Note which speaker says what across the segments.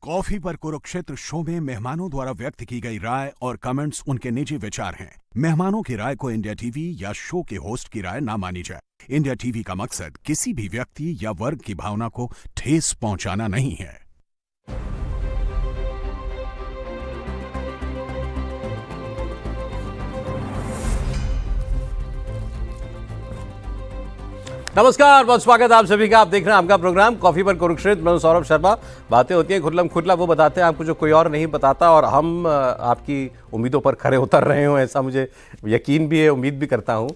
Speaker 1: Coffee पर Kurukshetra show में मेहमानों द्वारा व्यक्त की गई राय और कमेंट्स उनके निजी विचार हैं। मेहमानों की राय को इंडिया टीवी या शो के होस्ट की राय ना मानी जाए। इंडिया टीवी का मकसद किसी भी व्यक्ति या वर्ग की भावना को ठेस पहुंचाना नहीं है।
Speaker 2: नमस्कार, बहुत स्वागत आप सभी का। आप देख रहे हैं आपका प्रोग्राम कॉफी पर कुरुक्षेत्र। मैं सौरभ शर्मा। बातें होती हैं खुल्लम खुल्ला, वो बताते हैं आपको जो कोई और नहीं बताता, और हम आपकी उम्मीदों पर खरे उतर रहे हो ऐसा मुझे यकीन भी है, उम्मीद भी करता हूं।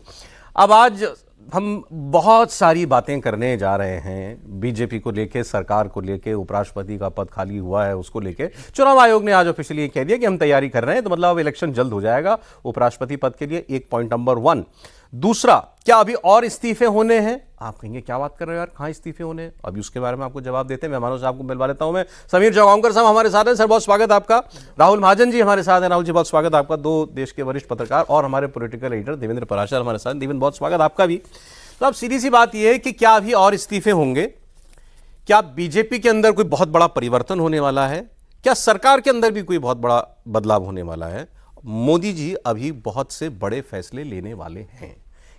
Speaker 2: अब आज हम बहुत सारी बातें करने जा रहे हैं बीजेपी को लेके, सरकार को लेके, उपराष्ट्रपति का पद खाली हुआ है उसको लेके। चुनाव आयोग ने आज ऑफिशियली कह दिया कि हम तैयारी कर रहे हैं, तो मतलब अब इलेक्शन जल्द हो जाएगा उपराष्ट्रपति पद के लिए। एक पॉइंट नंबर 1। दूसरा, क्या अभी और इस्तीफे होने हैं? आप कहेंगे क्या बात कर रहे हो यार, कहाँ इस्तीफे होने हैं? अभी उसके बारे में आपको जवाब देते हैं। मेहमानों से आपको मिलवा लेता हूं मैं। समीर जगांवकर साहब हमारे साथ हैं, सर बहुत स्वागत आपका। राहुल महाजन जी हमारे साथ हैं, राहुल जी बहुत स्वागत आपका। दो देश के वरिष्ठ पत्रकार और हमारे पॉलिटिकल एडिटर देवेंद्र पराशर हमारे साथ। देवेंद्र बहुत स्वागत आपका भी। तो अब सीधी सी बात यह है कि क्या अभी और इस्तीफे होंगे? क्या बीजेपी के अंदर कोई बहुत बड़ा परिवर्तन होने वाला है? क्या सरकार के अंदर भी कोई बहुत बड़ा बदलाव होने वाला है? मोदी जी अभी बहुत से बड़े फैसले लेने वाले हैं।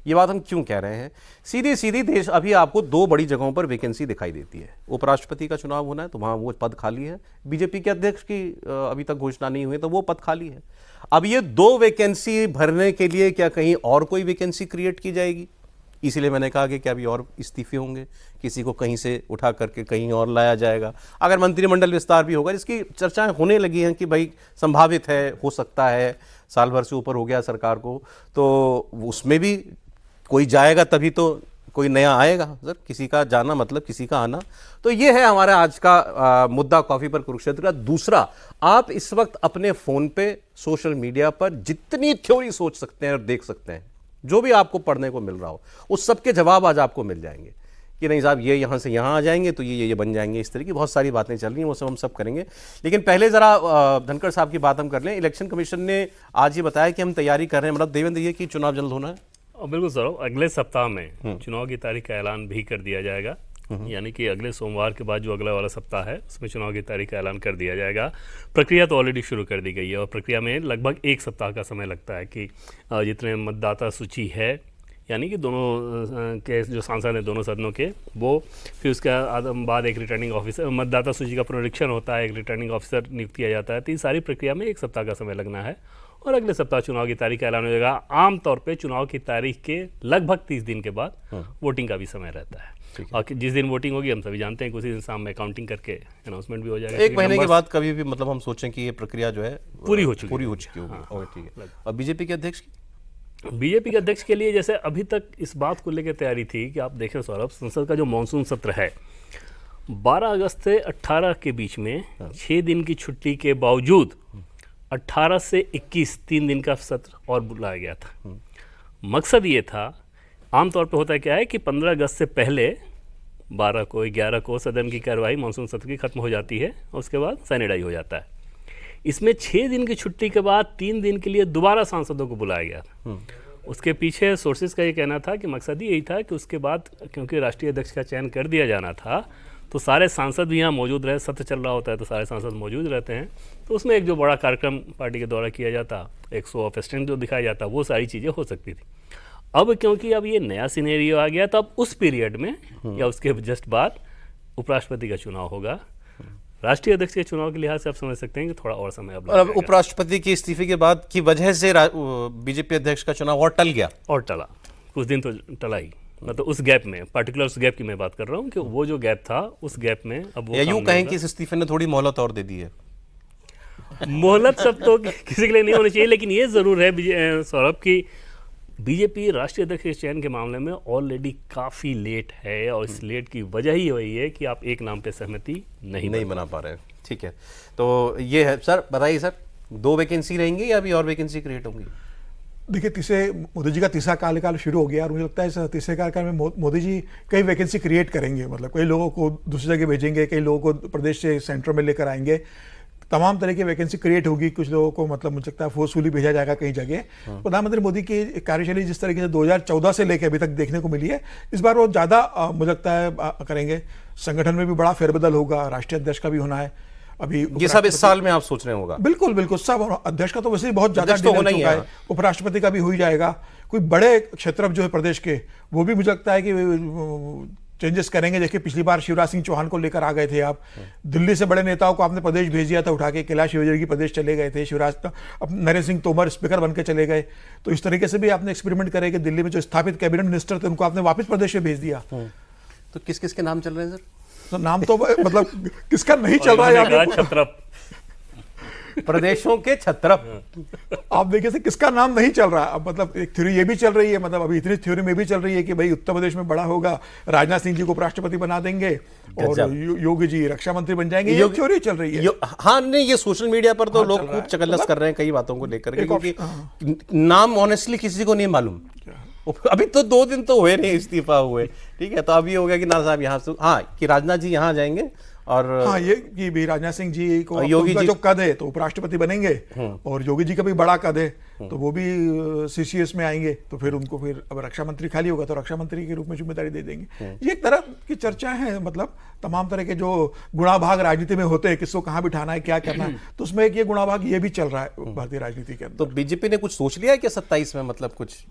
Speaker 2: ये बात हम क्यों कह रहे हैं? सीधी सीधी देश अभी आपको दो बड़ी जगहों पर वैकेंसी दिखाई देती है। उपराष्ट्रपति का चुनाव होना है तो वहाँ वो पद खाली है। बीजेपी के अध्यक्ष की अभी तक घोषणा नहीं हुई तो वो पद खाली है। अब ये दो वैकेंसी भरने के लिए क्या कहीं और कोई वैकेंसी क्रिएट की जाएगी? इसीलिए मैंने कहा कि क्या अभी और इस्तीफे होंगे, किसी को कहीं से उठा करके कहीं और लाया जाएगा। अगर मंत्रिमंडल विस्तार भी होगा, जिसकी चर्चाएं होने लगी हैं कि भाई संभावित है, हो सकता है, साल भर से ऊपर हो गया सरकार को, तो उसमें भी कोई जाएगा तभी तो कोई नया आएगा। सर, किसी का जाना मतलब किसी का आना। तो ये है हमारा आज का मुद्दा कॉफी पर कुरुक्षेत्र का। दूसरा, आप इस वक्त अपने फोन पे, सोशल मीडिया पर जितनी थ्योरी सोच सकते हैं और देख सकते हैं, जो भी आपको पढ़ने को मिल रहा हो, उस सब के जवाब आज आपको मिल जाएंगे कि नहीं साहब ये यहाँ से यहाँ आ जाएंगे तो ये बन जाएंगे। इस तरह की बहुत सारी बातें चल रही हैं, वो सब हम सब करेंगे। लेकिन पहले जरा धनखड़ साहब की बात हम कर लें। इलेक्शन कमीशन ने आज ये बताया कि हम तैयारी कर रहे हैं, मतलब देवेंद्र, ये कि चुनाव जल्द होना है।
Speaker 3: बिल्कुल सर, अगले सप्ताह में चुनाव की तारीख का ऐलान भी कर दिया जाएगा। यानी कि अगले सोमवार के बाद जो अगला वाला सप्ताह है उसमें चुनाव की तारीख का ऐलान कर दिया जाएगा। प्रक्रिया तो ऑलरेडी शुरू कर दी गई है और प्रक्रिया में लगभग एक सप्ताह का समय लगता है कि जितने मतदाता सूची है, यानी कि दोनों के जो सांसद हैं दोनों सदनों के, वो फिर उसके बाद एक रिटर्निंग ऑफिसर, मतदाता सूची का पुनरीक्षण होता है, एक रिटर्निंग ऑफिसर नियुक्त किया जाता है। तो इस सारी प्रक्रिया में एक सप्ताह का समय लगना है और अगले सप्ताह चुनाव की तारीख का ऐलान हो जाएगा। आमतौर पे चुनाव की तारीख के लगभग 30 दिन के बाद वोटिंग का भी समय रहता है। और जिस दिन वोटिंग होगी हम सभी जानते हैं कि उसी दिन शाम में काउंटिंग करके अनाउंसमेंट भी हो जाएगा।
Speaker 2: एक महीने के बाद कभी भी मतलब हम सोचें कि ये प्रक्रिया जो है
Speaker 3: पूरी हो चुकी
Speaker 2: होगी। और ठीक है। और बीजेपी के अध्यक्ष
Speaker 3: के लिए जैसे अभी तक इस बात को लेकर तैयारी थी कि आप देखें सौरभ, संसद का जो मानसून सत्र है 12 अगस्त से 18 के बीच में 6 दिन की छुट्टी के बावजूद 18 से 21 3 दिन का सत्र और बुलाया गया था। मकसद ये था, आमतौर पे होता क्या है कि 15 अगस्त से पहले 12 को 11 को सदन की कार्रवाई मानसून सत्र की खत्म हो जाती है और उसके बाद सैनिटाइज हो जाता है। इसमें 6 दिन की छुट्टी के बाद 3 दिन के लिए दोबारा सांसदों को बुलाया गया था। उसके पीछे सोर्सेज का ये कहना था कि मकसद ही यही था कि उसके बाद क्योंकि राष्ट्रीय अध्यक्ष का चयन कर दिया जाना था तो सारे सांसद भी यहाँ मौजूद रहे। सत्र चल रहा होता है तो सारे सांसद मौजूद रहते हैं, तो उसमें एक जो बड़ा कार्यक्रम पार्टी के द्वारा किया जाता, एक शो ऑफ स्ट्रेंथ जो दिखाया जाता, वो सारी चीज़ें हो सकती थी। अब क्योंकि अब ये नया सिनेरियो आ गया तो अब उस पीरियड में या उसके जस्ट बाद उपराष्ट्रपति का चुनाव होगा। राष्ट्रीय अध्यक्ष के चुनाव के लिहाज से आप समझ सकते हैं कि थोड़ा और समय अब
Speaker 2: उपराष्ट्रपति के इस्तीफे के बाद की वजह से बीजेपी अध्यक्ष का चुनाव और टल गया और
Speaker 3: टला। कुछ दिन तो टला ही, मतलब उस गैप में, पर्टिकुलर उस गैप की मैं बात कर रहा हूँ कि वो जो गैप था उस गैप में अब वो
Speaker 2: यूं कहें कि इस इस्तीफे ने थोड़ी मोहलत और दे दी है।
Speaker 3: मोहलत सब तो किसी के लिए नहीं होनी चाहिए, लेकिन ये जरूर है सौरभ की बीजेपी राष्ट्रीय अध्यक्ष के चयन के मामले में ऑलरेडी काफ़ी लेट है और इस लेट की वजह ही वही है कि आप एक नाम पे सहमति नहीं
Speaker 2: बना पा रहे हैं। ठीक है, तो ये है। सर बताइए सर, 2 वैकेंसी रहेंगी या अभी और वैकेंसी क्रिएट होंगी?
Speaker 4: देखिए, मोदी जी का तीसरा कार्यकाल शुरू हो गया और मुझे लगता है इस तीसरे कार्यकाल में मोदी जी कई वैकेंसी क्रिएट करेंगे। मतलब कई लोगों को दूसरी जगह भेजेंगे, कई लोगों को प्रदेश से सेंटर में लेकर आएंगे, तमाम तरह की वैकेंसी क्रिएट होगी। कुछ लोगों को मतलब मुझे लगता है फोर्सफुली भेजा जाएगा कई जगह। प्रधानमंत्री मोदी की कार्यशैली जिस तरीके से 2014 से लेकर अभी तक देखने को मिली है, इस बार वो ज़्यादा मुझे लगता है करेंगे। संगठन में भी बड़ा फेरबदल होगा, राष्ट्रीय अध्यक्ष का भी होना है अभी
Speaker 2: ये सब इस साल में आप सोच रहे होगा?
Speaker 4: बिल्कुल बिल्कुल सब। और अध्यक्ष का तो वैसे ही बहुत ज्यादा
Speaker 2: अध्यक्ष तो
Speaker 4: डिले
Speaker 2: होना
Speaker 4: हो
Speaker 2: ही
Speaker 4: चुका
Speaker 2: है।
Speaker 4: है, उपराष्ट्रपति का भी हो ही जाएगा। कोई बड़े क्षेत्र जो है प्रदेश के, वो भी मुझे लगता है कि चेंजेस करेंगे। देखिए पिछली बार शिवराज सिंह चौहान को लेकर आ गए थे आप, दिल्ली से बड़े नेताओं को आपने प्रदेश भेज दिया था उठा के, कैलाश विजयवर्गीय प्रदेश चले गए थे, नरेंद्र सिंह तोमर स्पीकर बन के चले गए। तो इस तरीके से भी आपने एक्सपेरिमेंट करे कि दिल्ली में जो स्थापित कैबिनेट मिनिस्टर थे उनको आपने वापस प्रदेश में भेज दिया।
Speaker 2: तो किस किस के नाम चल रहे हैं सर?
Speaker 4: तो नाम तो मतलब किसका नहीं चल रहा है
Speaker 3: उन्होंने
Speaker 4: आप
Speaker 3: कहा छत्रप।
Speaker 2: प्रदेशों के छत्रप।
Speaker 4: आप देखिए से किसका नाम नहीं चल रहा। अब मतलब एक थ्योरी ये भी चल रही है, मतलब अभी इतनी थ्योरी में भी चल रही है कि भाई उत्तर प्रदेश में बड़ा होगा, राजनाथ सिंह जी को उपराष्ट्रपति बना देंगे और योगी जी रक्षा मंत्री बन जाएंगे। ये थ्योरी चल रही है।
Speaker 2: हाँ नहीं, ये सोशल मीडिया पर तो
Speaker 4: हाँ,
Speaker 2: लोग
Speaker 4: चल रहा
Speaker 2: खूब
Speaker 4: है।
Speaker 2: चकल्लस कर रहे हैं कई बातों को लेकर के,
Speaker 4: एक
Speaker 2: क्योंकि नाम ऑनेस्टली किसी को नहीं मालूम। अभी तो 2 दिन तो हुए नहीं इस्तीफा हुए, ठीक है। तो अभी हो गया कि ना साहब यहाँ से, हाँ कि राजनाथ जी यहाँ जाएंगे और
Speaker 4: हाँ ये कि भी राजनाथ सिंह जी को
Speaker 2: योगी जी
Speaker 4: जो कद है तो उपराष्ट्रपति बनेंगे, और योगी जी का भी बड़ा कद है तो वो भी सीसीएस में आएंगे। तो फिर उनको फिर अब रक्षा मंत्री खाली होगा तो रक्षा मंत्री के रूप में जिम्मेदारी दे देंगे। ये एक तरह की चर्चा है, मतलब तमाम तरह के जो गुणाभाग राजनीति में होते हैं, किसको कहाँ बिठाना है, क्या करना है, तो उसमें एक ये गुणाभाग ये भी चल रहा है भारतीय राजनीति के अंदर।
Speaker 2: तो बीजेपी ने कुछ सोच लिया है कि 27 में मतलब कुछ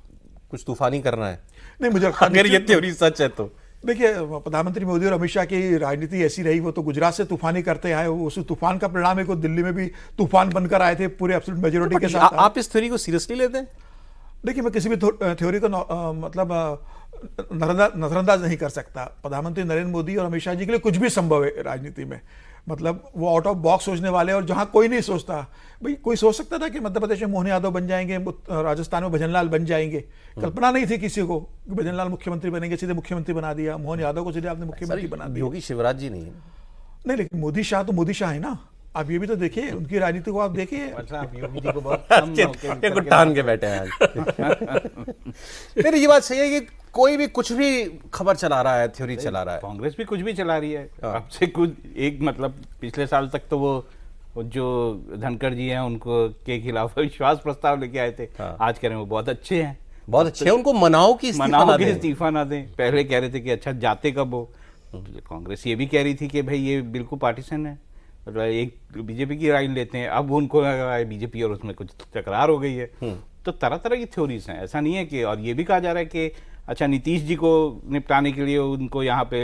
Speaker 2: तूफानी करना है?
Speaker 4: नहीं मुझे
Speaker 2: अगर ये थ्योरी सच है तो
Speaker 4: देखिए प्रधानमंत्री मोदी और अमित शाह की राजनीति ऐसी रही, वो तो गुजरात से तूफानी करते आए, उस तूफान का परिणाम है कि दिल्ली में भी तूफान बनकर आए थे पूरे एब्सोल्यूट मेजोरिटी के साथ।
Speaker 2: आप इस थ्योरी को सीरियसली लेते हैं?
Speaker 4: देखिए मैं किसी भी थ्योरी को मतलब नजरअंदाज नहीं कर सकता। प्रधानमंत्री नरेंद्र मोदी और अमित शाह जी के लिए कुछ भी संभव है राजनीति में, मतलब वो आउट ऑफ बॉक्स सोचने वाले, और जहां कोई नहीं सोचता। भाई कोई सोच सकता था कि मध्य प्रदेश में मोहन यादव बन जाएंगे, राजस्थान में भजनलाल बन जाएंगे, कल्पना नहीं थी किसी को कि भजनलाल मुख्यमंत्री बनेंगे, सीधे मुख्यमंत्री बना दिया। मोहन यादव को सीधे आपने मुख्यमंत्री बना दिया।
Speaker 2: योगी शिवराज जी नहीं है?
Speaker 4: नहीं लेकिन मोदी शाह तो मोदी शाह है ना। आप ये भी तो देखिए, उनकी राजनीति को आप देखिए।
Speaker 5: योगी जी को बहुत कम मौके
Speaker 2: ये टान के बैठे हैं आज। मेरी ये बात सही है कि कोई भी कुछ भी खबर चला रहा है, थ्योरी चला रहा है।
Speaker 5: कांग्रेस भी कुछ भी चला रही है। अब से कुछ एक मतलब पिछले साल तक तो वो जो धनखड़ जी हैं उनको के खिलाफ विश्वास प्रस्ताव लेके आए थे, आज कह रहे हैं वो बहुत अच्छे हैं,
Speaker 2: बहुत अच्छे हैं, उनको मनाओ कि
Speaker 5: इस्तीफा ना दें। पहले कह रहे थे कि अच्छा जाते कब हो। कांग्रेस ये भी कह रही थी कि भाई ये बिल्कुल पार्टीशन है, मतलब एक बीजेपी की राय लेते हैं। अब उनको लगा है बीजेपी और उसमें कुछ तकरार हो गई है। तो तरह तरह की थ्योरीज हैं, ऐसा नहीं है कि। और ये भी कहा जा रहा है कि अच्छा नीतीश जी को निपटाने के लिए उनको यहाँ पे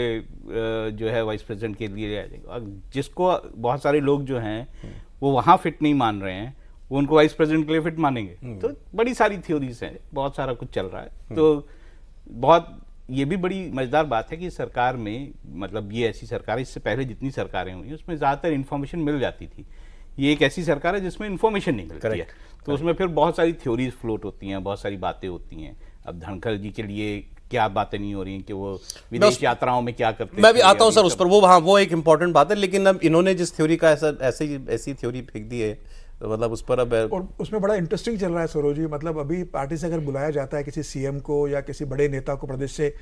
Speaker 5: जो है वाइस प्रेसिडेंट के लिए, जिसको बहुत सारे लोग जो हैं वो वहाँ फिट नहीं मान रहे हैं, वो उनको वाइस प्रेसिडेंट के लिए फिट मानेंगे। तो बड़ी सारी थ्योरीज हैं, बहुत सारा कुछ चल रहा है। तो बहुत ये भी बड़ी मजेदार बात है कि सरकार में, मतलब ये ऐसी सरकार, इससे पहले जितनी सरकारें हुई उसमें ज़्यादातर इन्फॉर्मेशन मिल जाती थी। ये एक ऐसी सरकार है जिसमें इन्फॉर्मेशन नहीं मिलती है, तो उसमें फिर बहुत सारी थ्योरीज फ्लोट होती हैं, बहुत सारी बातें होती हैं। अब धनखड़ जी के लिए क्या बातें नहीं हो रही हैं कि वो विदेश यात्राओं में क्या करते हैं।
Speaker 2: मैं भी आता हूं सर उस पर, वो एक इंपॉर्टेंट बात है। लेकिन अब इन्होंने जिस थ्योरी का ऐसी थ्योरी फेंक दी है, तो मतलब उस पर अब,
Speaker 4: और उसमें बड़ा इंटरेस्टिंग चल रहा है सरोज जी। मतलब अभी पार्टी से अगर बुलाया जाता है किसी सीएम को या किसी बड़े नेता को प्रदेश से,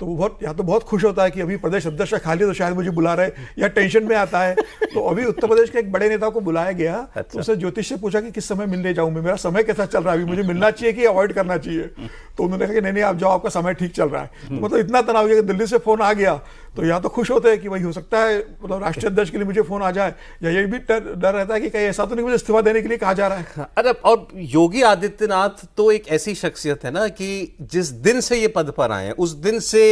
Speaker 4: तो वो बहुत, या तो बहुत खुश होता है कि अभी प्रदेश अध्यक्ष खाली, तो शायद मुझे बुला रहे, या टेंशन में आता है। तो अभी उत्तर प्रदेश के एक बड़े नेता को बुलाया गया, तो उससे ज्योतिष से पूछा कि किस समय मिलने जाऊं मैं, मेरा समय कैसा चल रहा है, अभी मुझे मिलना चाहिए कि अवॉइड करना चाहिए। तो उन्होंने कहा कि नहीं आप जाओ, आपका समय ठीक चल रहा है। तो मतलब इतना तनाव गया कि दिल्ली से फोन आ गया, तो या तो खुश होते हैं कि भाई हो सकता है मतलब राष्ट्रीय अध्यक्ष के लिए मुझे फोन आ जाए, या ये भी डर रहता है कि कहीं ऐसा तो नहीं मुझे इस्तीफा देने के लिए कहा जा रहा है।
Speaker 2: अरे और योगी आदित्यनाथ तो एक ऐसी शख्सियत है ना कि जिस दिन से ये पद पर आए हैं उस दिन से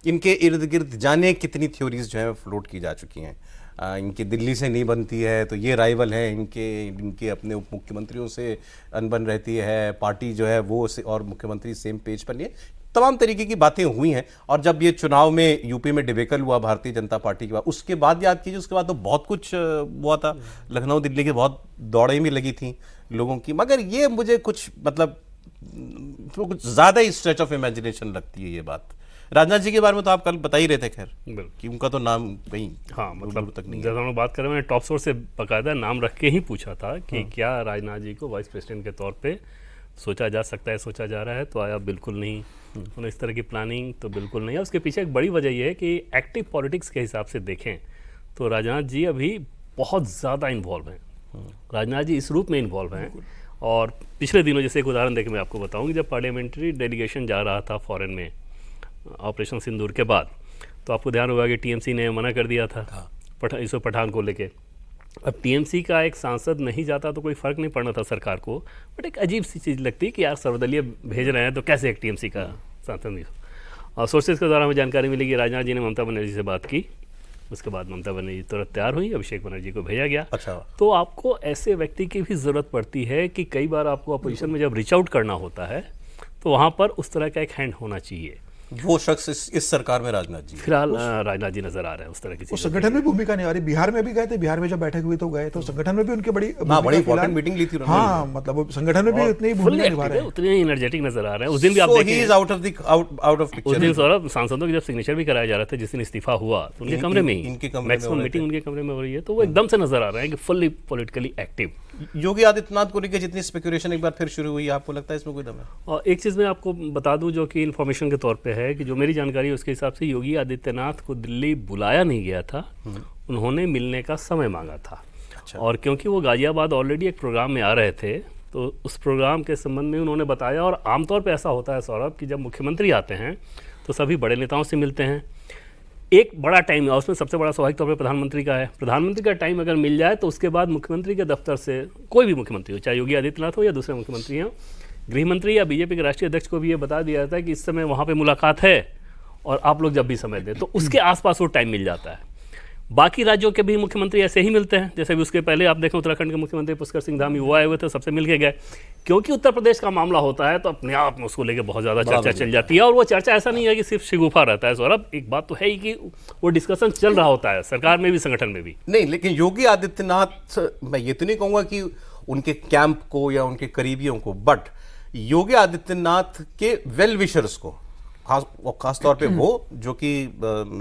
Speaker 2: इनके इर्द गिर्द जाने कितनी थ्योरीज जो है फ्लोट की जा चुकी हैं। इनकी दिल्ली से नहीं बनती है तो ये राइवल है, इनके अपने उप मुख्यमंत्रियों से अनबन रहती है, पार्टी जो है वो और मुख्यमंत्री सेम पेज पर नहीं है, तमाम तरीके की बातें हुई हैं। और जब ये चुनाव में यूपी में डिबेकल हुआ भारतीय जनता पार्टी के बाद, उसके बाद याद कीजिए, उसके बाद तो बहुत कुछ हुआ था। लखनऊ दिल्ली की बहुत दौड़ें भी लगी थी लोगों की, मगर ये मुझे कुछ मतलब कुछ ज़्यादा ही स्ट्रेच ऑफ इमेजिनेशन लगती है ये बात। राजनाथ जी के बारे में तो आप कल बता ही रहे थे खैर कि उनका तो नाम कहीं
Speaker 3: हाँ मतलब
Speaker 2: तक नहीं
Speaker 3: जब हम लोग बात करें, मैंने टॉप सोर्स से बाकायदा नाम रख के ही पूछा था कि क्या राजनाथ जी को वाइस प्रेसिडेंट के तौर पे सोचा जा सकता है, सोचा जा रहा है, तो आया बिल्कुल नहीं। उन्होंने इस तरह की प्लानिंग तो बिल्कुल नहीं है। उसके पीछे एक बड़ी वजह यह है कि एक्टिव पॉलिटिक्स के हिसाब से देखें तो राजनाथ जी अभी बहुत ज़्यादा इन्वॉल्व हैं। राजनाथ जी इस रूप में इन्वॉल्व हैं, और पिछले दिनों जैसे एक उदाहरण देके मैं आपको बताऊँ, जब पार्लियामेंट्री डेलीगेशन जा रहा था फॉरेन में ऑपरेशन सिंदूर के बाद, तो आपको ध्यान होगा कि टीएमसी ने मना कर दिया था इस पठान को लेके। अब टीएमसी का एक सांसद नहीं जाता तो कोई फर्क नहीं पड़ना था सरकार को, बट एक अजीब सी चीज़ लगती है कि यार सर्वदलीय भेज रहे हैं तो कैसे एक टीएमसी का सांसद नहीं हो। और सोर्सेज के द्वारा हमें जानकारी मिली कि राजनाथ जी ने ममता बनर्जी से बात की, उसके बाद ममता बनर्जी तुरंत तैयार हुई, अभिषेक बनर्जी को भेजा गया।
Speaker 2: अच्छा।
Speaker 3: तो आपको ऐसे व्यक्ति की भी ज़रूरत पड़ती है कि कई बार आपको अपोजिशन में जब रीच आउट करना होता है तो वहाँ पर उस तरह का एक हैंड होना चाहिए।
Speaker 2: वो शख्स इस सरकार में राजनाथ जी
Speaker 3: फिलहाल राजनाथ जी नजर आ रहे हैं उस तरह की
Speaker 4: वो
Speaker 3: चीज़ें।
Speaker 4: संगठन में भूमिका नहीं आ रही। बिहार में भी गए थे, बिहार में जब बैठक हुई तो गए, तो संगठन में भी उनकी बड़ी
Speaker 2: बड़ी
Speaker 4: भूमिका
Speaker 2: इंपॉर्टेंट
Speaker 4: फिलहाल-
Speaker 2: मीटिंग ली थी उन्होंने।
Speaker 4: हाँ, मतलब वो संगठन में भी उतनी ही
Speaker 3: फुल्ली
Speaker 4: भूमिका निभा
Speaker 3: एक्टिव
Speaker 4: रहे
Speaker 3: है,
Speaker 4: हैं।
Speaker 3: उतने ही एनर्जेटिक नजर आ रहे हैं। उस दिन भी आप
Speaker 2: So he
Speaker 3: देखें,
Speaker 2: is out of
Speaker 3: उस
Speaker 2: picture.
Speaker 3: दिन सौरभ सांसदों के जब सिग्नेचर भी कराया जा रहा था, जिस दिन इस्तीफा हुआ तो उनके कमरे में ही
Speaker 2: इनके कमरे में
Speaker 3: मैक्सिमम
Speaker 2: हो रहे
Speaker 3: मीटिंग
Speaker 2: थे।
Speaker 3: उनके कमरे में हो रही है, तो वो एकदम से नजर आ रहे हैं कि fully politically active.
Speaker 2: Yogi Adityanath को लेकर जितनी स्पेकुलेशन एक बार फिर शुरू हुई, आपको लगता है इसमें कोई दम है?
Speaker 3: और एक चीज़ मैं आपको बता दूं जो कि इन्फॉर्मेशन के तौर पे है कि जो मेरी जानकारी है उसके हिसाब से योगी आदित्यनाथ को दिल्ली बुलाया नहीं गया था, उन्होंने मिलने का समय मांगा था।
Speaker 2: अच्छा।
Speaker 3: और क्योंकि वो गाजियाबाद ऑलरेडी एक प्रोग्राम में आ रहे थे तो उस प्रोग्राम के संबंध में उन्होंने बताया। और आमतौर पे ऐसा होता है सौरभ कि जब मुख्यमंत्री आते हैं तो सभी बड़े नेताओं से मिलते हैं, एक बड़ा टाइम है, उसमें सबसे बड़ा स्वाभाविक तौर पे प्रधानमंत्री का है। प्रधानमंत्री का टाइम अगर मिल जाए तो उसके बाद मुख्यमंत्री के दफ्तर से कोई भी मुख्यमंत्री हो, चाहे योगी आदित्यनाथ हो या दूसरे मुख्यमंत्री हों, गृह मंत्री या बीजेपी के राष्ट्रीय अध्यक्ष को भी ये बता दिया जाता है कि इस समय वहाँ पे मुलाकात है और आप लोग जब भी समय दें, तो उसके आसपास वो टाइम मिल जाता है। बाकी राज्यों के भी मुख्यमंत्री ऐसे ही मिलते हैं, जैसे भी उसके पहले आप देखें उत्तराखंड के मुख्यमंत्री पुष्कर सिंह धामी वो आए हुए थे, सबसे मिल के गए। क्योंकि उत्तर प्रदेश का मामला होता है तो अपने आप में उसको लेके बहुत ज़्यादा चर्चा चल जाती है। और वो चर्चा ऐसा नहीं है कि सिर्फ शिगुफा रहता है सौरभ, एक बात तो है ही कि वो डिस्कशन चल रहा होता है सरकार में भी, संगठन में भी।
Speaker 2: नहीं, लेकिन योगी आदित्यनाथ, मैं ये तो नहीं कहूंगा कि उनके कैंप को या उनके करीबियों को, बट योगी आदित्यनाथ के वेल विशर्स को, खास तौर पे वो जो कि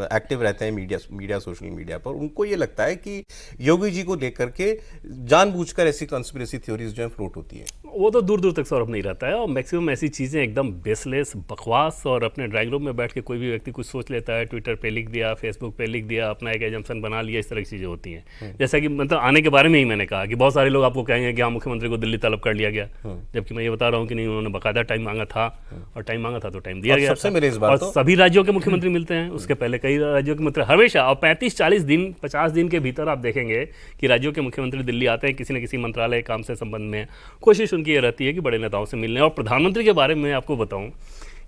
Speaker 2: एक्टिव रहते हैं मीडिया सोशल मीडिया पर, उनको ये लगता है कि योगी जी को लेकर के जानबूझकर ऐसी कंस्पिरेसी थ्योरीज जो है फ्लोट होती है।
Speaker 3: वो तो दूर दूर तक सौरभ नहीं रहता है, और मैक्सिमम ऐसी चीज़ें एकदम बेसलेस, बकवास, और अपने ड्राइंग रूम में बैठ के कोई भी व्यक्ति कुछ सोच लेता है, ट्विटर पे लिख दिया, फेसबुक पे लिख दिया, अपना एक एजम्पशन बना लिया, इस तरह की चीज़ें होती हैं। जैसा कि मतलब आने के बारे में ही मैंने कहा कि बहुत सारे लोग आपको कहेंगे कि हाँ मुख्यमंत्री को दिल्ली तलब कर लिया गया, जबकि मैं ये बता रहा हूँ कि नहीं, उन्होंने बाकायदा टाइम मांगा था, और टाइम मांगा था तो टाइम दिया गया था।
Speaker 2: इस बार
Speaker 3: और
Speaker 2: तो
Speaker 3: सभी राज्यों के मुख्यमंत्री मिलते हैं, उसके पहले कई राज्यों के मंत्री हमेशा, और 35-40 दिन 50 दिन के भीतर आप देखेंगे कि राज्यों के मुख्यमंत्री दिल्ली आते हैं, किसी न किसी मंत्रालय काम से संबंध में। कोशिश उनकी ये रहती है कि बड़े नेताओं से मिलने। और प्रधानमंत्री के बारे में आपको बताऊं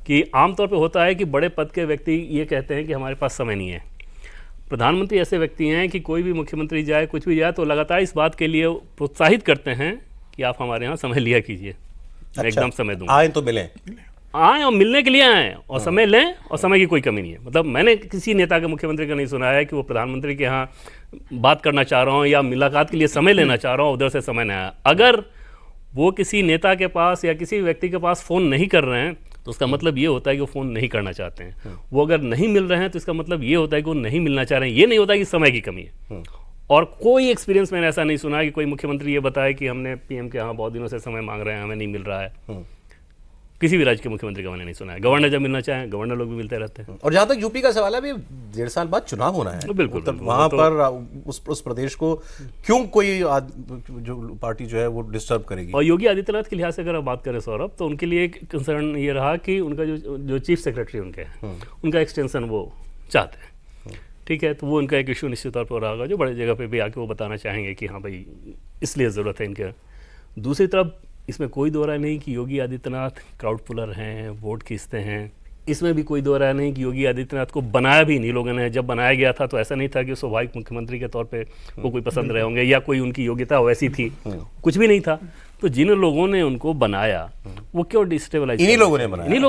Speaker 3: कि आमतौर पे होता है कि बड़े पद के व्यक्ति ये कहते हैं कि हमारे पास समय नहीं है। प्रधानमंत्री ऐसे व्यक्ति हैं कि कोई भी मुख्यमंत्री जाए, कुछ भी जाए, तो लगातार इस बात के लिए प्रोत्साहित करते हैं कि आप हमारे यहाँ समय लिया कीजिए, मैं एकदम समय दूंगा,
Speaker 2: आए तो मिलें,
Speaker 3: आएँ और मिलने के लिए आएँ और समय लें, और समय की कोई कमी नहीं है। मतलब मैंने किसी नेता के, मुख्यमंत्री का नहीं सुना है कि वो प्रधानमंत्री के यहाँ बात करना चाह रहा हूँ या मुलाकात के लिए समय लेना चाह रहा हूँ, उधर से समय नहीं आया। अगर वो किसी नेता के पास या किसी व्यक्ति के पास फ़ोन नहीं कर रहे हैं तो उसका मतलब ये होता है कि वो फ़ोन नहीं करना चाहते हैं। वो अगर नहीं मिल रहे हैं तो इसका मतलब ये होता है कि वो नहीं मिलना चाह रहे हैं, ये नहीं होता कि समय की कमी है। और कोई एक्सपीरियंस मैंने ऐसा नहीं सुना कि कोई मुख्यमंत्री ये बताए कि हमने पीएम के यहाँ बहुत दिनों से समय मांग रहे हैं, हमें नहीं मिल रहा है। किसी भी राज्य के मुख्यमंत्री का मैंने नहीं सुना है। गवर्नर जब मिलना चाहें, गवर्नर लोग भी मिलते रहते हैं।
Speaker 2: और जहां तक यूपी का सवाल है, अभी 1.5 साल बाद चुनाव होना है,
Speaker 3: बिल्कुल,
Speaker 2: तो वहां पर उस प्रदेश को क्यों कोई जो पार्टी जो है वो डिस्टर्ब करेगी।
Speaker 3: और योगी आदित्यनाथ के लिहाज से अगर आप बात करें सौरभ, तो उनके लिए एक कंसर्न ये रहा कि उनका जो चीफ सेक्रेटरी उनके हैं, उनका एक्सटेंशन वो चाहते हैं। ठीक है, तो वो उनका एक इशू निश्चित तौर पर रहा होगा, जो बड़े जगह पे भी आके वो बताना चाहेंगे कि हाँ भाई इसलिए ज़रूरत है इनके। दूसरी तरफ इसमें कोई दो राय नहीं कि योगी आदित्यनाथ क्राउड पुलर हैं, वोट खींचते हैं। इसमें भी कोई दो राय नहीं कि योगी आदित्यनाथ को बनाया भी नहीं लोगों ने। जब बनाया गया था तो ऐसा नहीं था कि स्वाभाविक मुख्यमंत्री के तौर पे वो कोई पसंद रहे होंगे या कोई उनकी योग्यता वैसी थी, कुछ भी नहीं था। तो जिन लोगों ने उनको बनाया वो क्यों डिस्टेबलाइज,
Speaker 2: इन्हीं लोगों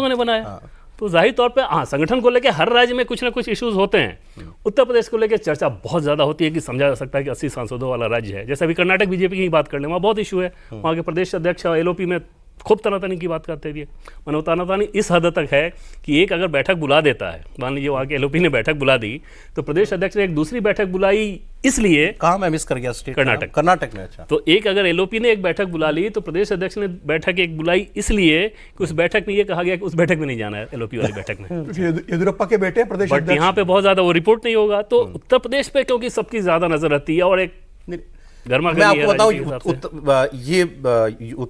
Speaker 2: ने बनाया।
Speaker 3: तो जाहिर तौर पे हाँ, संगठन को लेकर हर राज्य में कुछ ना कुछ इश्यूज होते हैं। उत्तर प्रदेश को लेकर चर्चा बहुत ज़्यादा होती है कि समझा जा सकता है कि 80 सांसदों वाला राज्य है। जैसे अभी कर्नाटक बीजेपी की बात कर लें, वहाँ बहुत इशू है। वहाँ के प्रदेश अध्यक्ष एलओपी में खूब तनातनी की बात करते थे। मानो तनातनी इस हद तक है कि एक अगर बैठक बुला देता है, मान लीजिए वहाँ के एलओपी ने बैठक बुला दी, तो प्रदेश अध्यक्ष ने एक दूसरी बैठक बुलाई, इसलिए
Speaker 2: कहाँ मैं मिस कर गया स्टेट, कर्नाटक में। अच्छा, तो
Speaker 3: एक अगर एलओपी ने एक बैठक बुला ली तो प्रदेश अध्यक्ष ने बैठक एक बुलाई, इसलिए कि उस बैठक में ये कहा गया कि उस बैठक में नहीं जाना है, एलओपी वाली बैठक में।
Speaker 4: येदियुरप्पा के बेटे प्रदेश
Speaker 3: बट यहाँ पे बहुत ज्यादा वो रिपोर्ट नहीं होगा। तो उत्तर प्रदेश पे क्योंकि सबकी ज्यादा नजर रहती है और एक
Speaker 2: मैं आपको बताऊं ये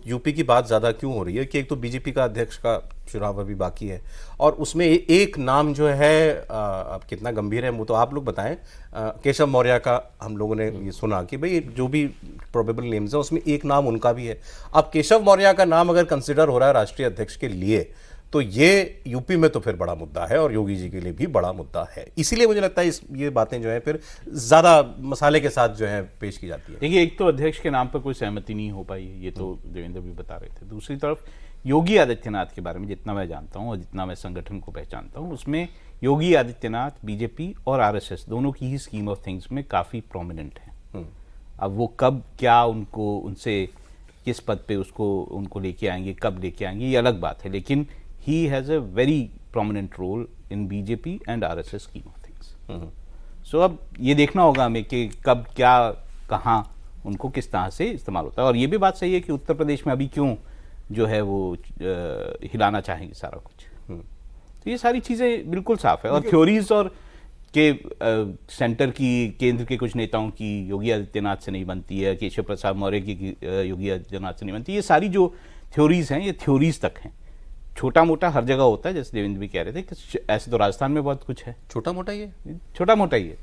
Speaker 2: यूपी की बात ज्यादा क्यों हो रही है कि एक तो बीजेपी का अध्यक्ष का चुनाव अभी बाकी है, और उसमें एक नाम जो है अब कितना गंभीर है वो तो आप लोग बताएं। केशव मौर्य का हम लोगों ने ये सुना कि भाई जो भी प्रोबेबल नेम्स है उसमें एक नाम उनका भी है। अब केशव मौर्य का नाम अगर कंसिडर हो रहा है राष्ट्रीय अध्यक्ष के लिए, तो ये यूपी में तो फिर बड़ा मुद्दा है और योगी जी के लिए भी बड़ा मुद्दा है। इसीलिए मुझे लगता है ये बातें जो है फिर ज़्यादा मसाले के साथ जो है पेश की जाती है।
Speaker 5: देखिए, एक तो अध्यक्ष के नाम पर कोई सहमति नहीं हो पाई है, ये तो देवेंद्र भी बता रहे थे। दूसरी तरफ योगी आदित्यनाथ के बारे में जितना मैं जानता हूँ और जितना मैं संगठन को पहचानता हूँ, उसमें योगी आदित्यनाथ बीजेपी और आरएसएस दोनों की ही स्कीम ऑफ थिंग्स में काफ़ी प्रोमिनेंट हैं। अब वो कब क्या उनको उनसे किस पद पे उनको लेके आएंगे, कब लेके आएंगे, ये अलग बात है, लेकिन he has a very prominent role in BJP and RSS scheme of things. So अब ये देखना होगा हमें कि कब क्या कहाँ उनको किस तरह से इस्तेमाल होता है। और ये भी बात सही है कि उत्तर प्रदेश में अभी क्यों जो है वो हिलाना चाहेंगे सारा कुछ। तो ये सारी चीज़ें बिल्कुल साफ है। और थ्योरीज और के सेंटर की, केंद्र के कुछ नेताओं की योगी आदित्यनाथ से नहीं बनती है, केशव प्रसाद मौर्य की योगी आदित्यनाथ से नहीं बनती, ये सारी जो थ्योरीज हैं ये थ्योरीज तक हैं। छोटा मोटा हर जगह होता है, जैसे देवेंद्र भी कह रहे थे कि ऐसे तो राजस्थान में बहुत कुछ है।
Speaker 2: छोटा मोटा ही है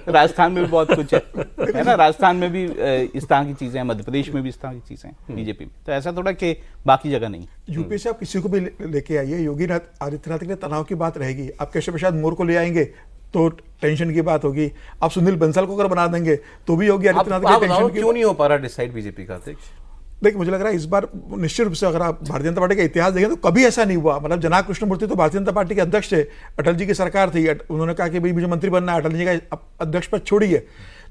Speaker 5: राजस्थान में भी बहुत कुछ है ना। राजस्थान में भी इस तरह की चीजें हैं, मध्य प्रदेश में भी इस तरह की चीजें हैं बीजेपी में। तो ऐसा थोड़ा कि बाकी जगह नहीं।
Speaker 4: यूपी से आप किसी को भी लेके आइए, योगी आदित्यनाथ के लिए तनाव की बात रहेगी। आप केशव प्रसाद मौर्य को ले आएंगे तो टेंशन की बात होगी। आप सुनील बंसल को अगर बना देंगे तो भी योगी आदित्यनाथ के टेंशन की।
Speaker 2: क्यों नहीं हो पा रहा डिसाइड बीजेपी का अध्यक्ष?
Speaker 4: देखिए, मुझे लग रहा है इस बार निश्चित रूप से अगर आप भारतीय जनता पार्टी का इतिहास देखें तो कभी ऐसा नहीं हुआ। मतलब जनार्दन कृष्णमूर्ति तो भारतीय जनता पार्टी के अध्यक्ष थे, अटल जी की सरकार थी, उन्होंने कहा कि भाई मुझे मंत्री बनना है, अटल जी का अध्यक्ष पद छोड़िए।